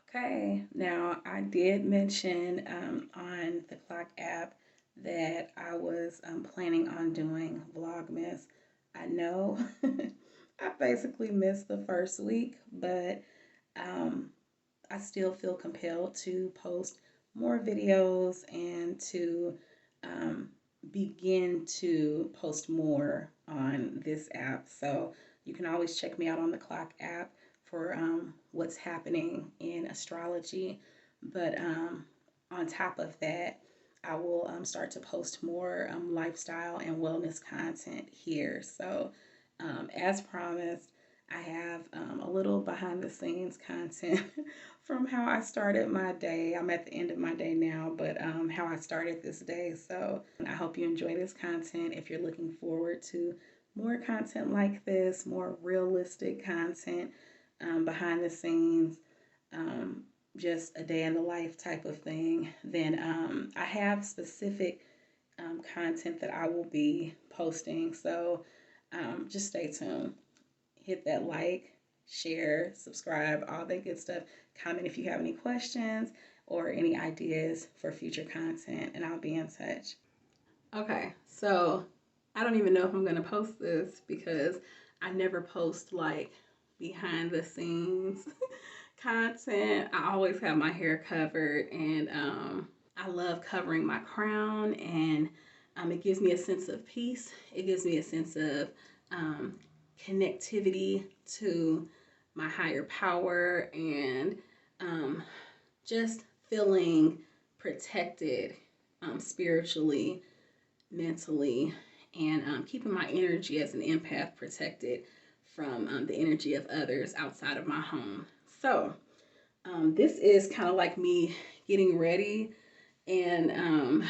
Okay, now I did mention on the clock app that I was planning on doing Vlogmas. I know I basically missed the first week, but um, I still feel compelled to post more videos and to um, begin to post more on this app. So you can always check me out on the Clock app for what's happening in astrology. But on top of that, I will start to post more lifestyle and wellness content here. So, as promised, I have a little behind the scenes content from how I started my day. I'm at the end of my day now, but how I started this day. So I hope you enjoy this content. If you're looking forward to more content like this, more realistic content, behind the scenes, just a day in the life type of thing, then I have specific content that I will be posting. So just stay tuned. Hit that like, share, subscribe, all that good stuff. Comment if you have any questions or any ideas for future content, and I'll be in touch. Okay, so I don't even know if I'm going to post this because I never post like behind the scenes content. I always have my hair covered, and I love covering my crown, and it gives me a sense of peace. It gives me a sense of connectivity to my higher power, and just feeling protected spiritually, mentally, and keeping my energy as an empath protected from the energy of others outside of my home. So this is kind of like me getting ready, and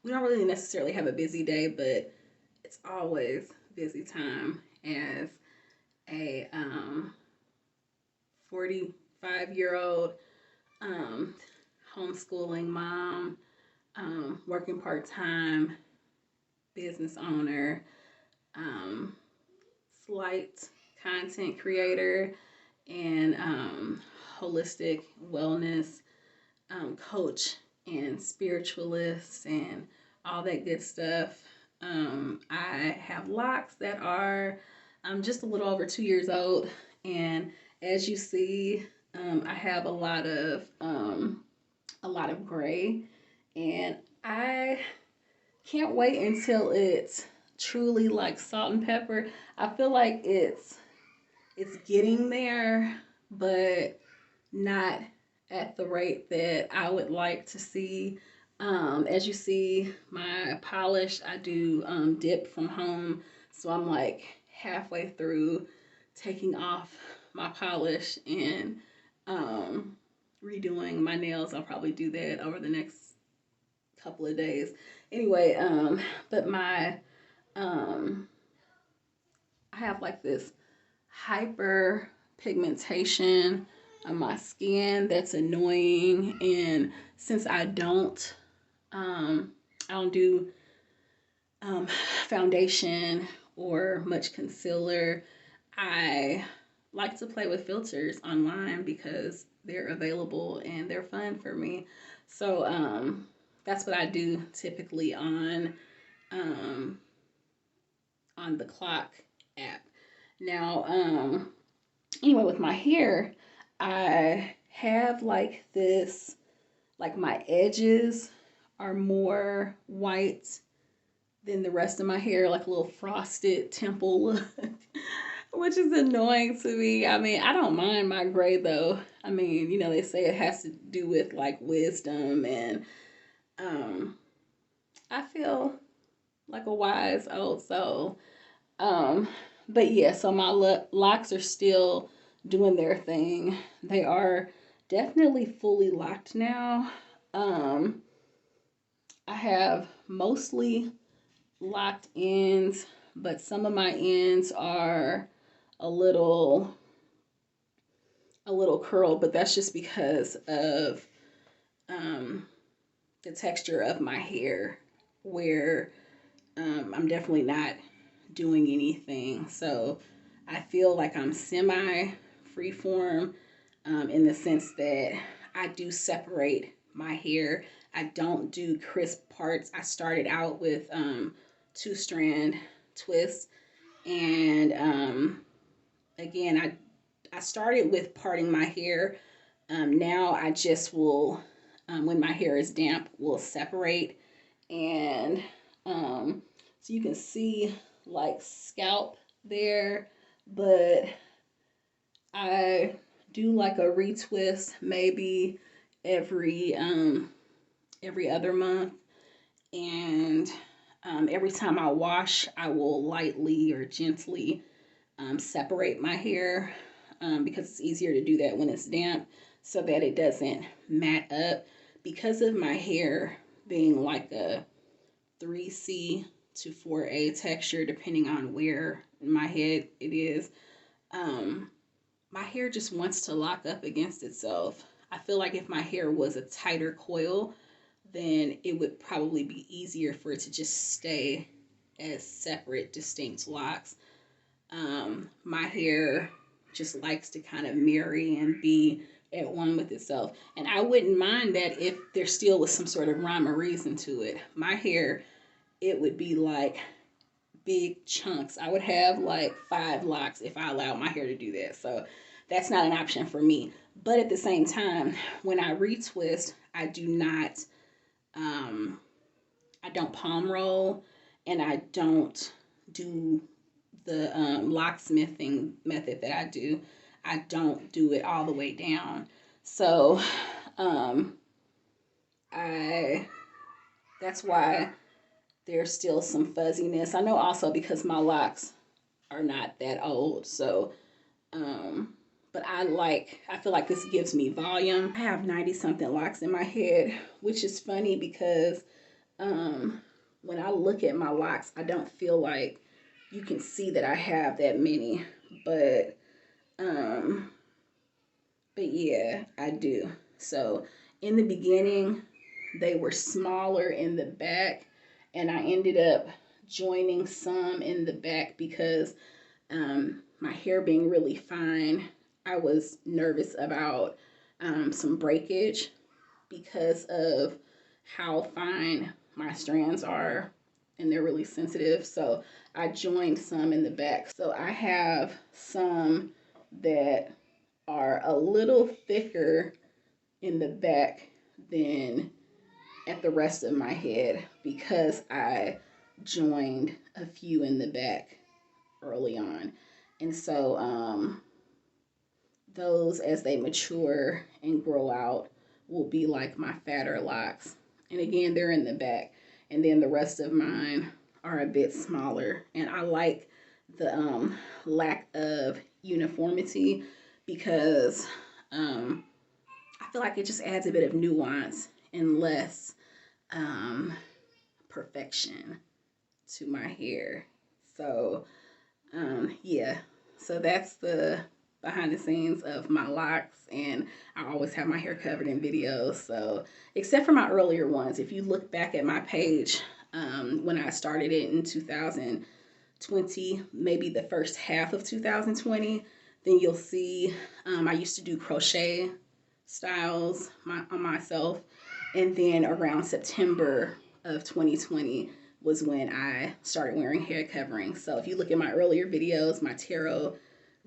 we don't really necessarily have a busy day, but it's always busy time as a 45-year-old homeschooling mom, working part-time, business owner, slight content creator, and holistic wellness coach and spiritualist and all that good stuff. I have locks that are just a little over 2 years old, and as you see, I have a lot of gray, and I can't wait until it's truly like salt and pepper. I feel like it's getting there, but not at the rate that I would like to see. As you see, my polish, I do dip from home, so I'm like halfway through taking off my polish and redoing my nails. I'll probably do that over the next couple of days. Anyway, but my I have like this hyper pigmentation on my skin that's annoying, and since I don't do foundation or much concealer, I like to play with filters online because they're available and they're fun for me. So that's what I do typically on the Clock app. Now, anyway, with my hair, I have like this, like my edges are more white than the rest of my hair, like a little frosted temple look, which is annoying to me. I mean, I don't mind my gray though. I mean, you know, they say it has to do with like wisdom, and I feel like a wise old soul. But yeah, so my locks are still doing their thing. They are definitely fully locked now. I have mostly locked ends, but some of my ends are a little curled, but that's just because of the texture of my hair, where I'm definitely not doing anything. So I feel like I'm semi freeform in the sense that I do separate my hair. I don't do crisp parts. I started out with 2-strand twists, and again, I started with parting my hair. Now I just will, when my hair is damp, will separate, and so you can see like scalp there, but I do like a retwist maybe every every other month, and every time I wash, I will lightly or gently separate my hair because it's easier to do that when it's damp so that it doesn't mat up. Because of my hair being like a 3C to 4A texture, depending on where in my head it is, my hair just wants to lock up against itself. I feel like if my hair was a tighter coil, then it would probably be easier for it to just stay as separate, distinct locks. My hair just likes to kind of marry and be at one with itself. And I wouldn't mind that if there still was some sort of rhyme or reason to it. My hair, it would be like big chunks. I would have like 5 locks if I allowed my hair to do that. So that's not an option for me. But at the same time, when I retwist, I do not, I don't palm roll, and I don't do the locksmithing method that I do. I don't do it all the way down. So I that's why there's still some fuzziness. I know also because my locks are not that old. So but I feel like this gives me volume. I have 90 something locks in my head, which is funny because when I look at my locks, I don't feel like you can see that I have that many, but yeah, I do. So in the beginning, they were smaller in the back, and I ended up joining some in the back because my hair being really fine, I was nervous about some breakage because of how fine my strands are, and they're really sensitive. So I joined some in the back. So I have some that are a little thicker in the back than at the rest of my head because I joined a few in the back early on. And so those, as they mature and grow out, will be like my fatter locks. And again, they're in the back. And then the rest of mine are a bit smaller. And I like the lack of uniformity because I feel like it just adds a bit of nuance and less perfection to my hair. So yeah, so that's the behind the scenes of my locks, and I always have my hair covered in videos. So except for my earlier ones, if you look back at my page when I started it in 2020, maybe the first half of 2020, then you'll see I used to do crochet styles on myself, and then around September of 2020 was when I started wearing hair coverings. So if you look at my earlier videos, my tarot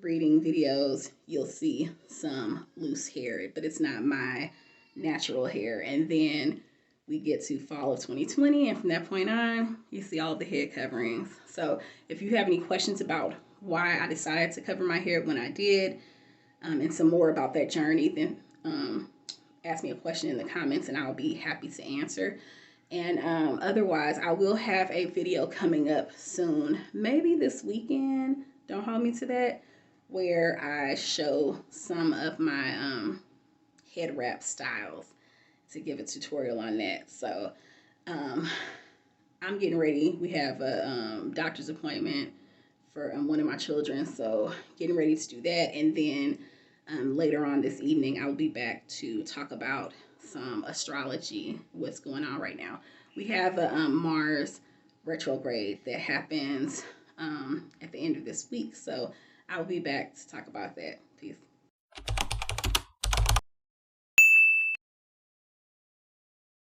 reading videos, you'll see some loose hair, but it's not my natural hair. And then we get to fall of 2020, and from that point on, you see all of the head coverings. So if you have any questions about why I decided to cover my hair when I did, and some more about that journey, then ask me a question in the comments and I'll be happy to answer. And otherwise, I will have a video coming up soon, maybe this weekend, don't hold me to that, where I show some of my head wrap styles to give a tutorial on that. So I'm getting ready. We have a doctor's appointment for one of my children, so getting ready to do that. And then later on this evening, I'll be back to talk about some astrology, what's going on right now. We have a Mars retrograde that happens at the end of this week, so I'll be back to talk about that. Peace.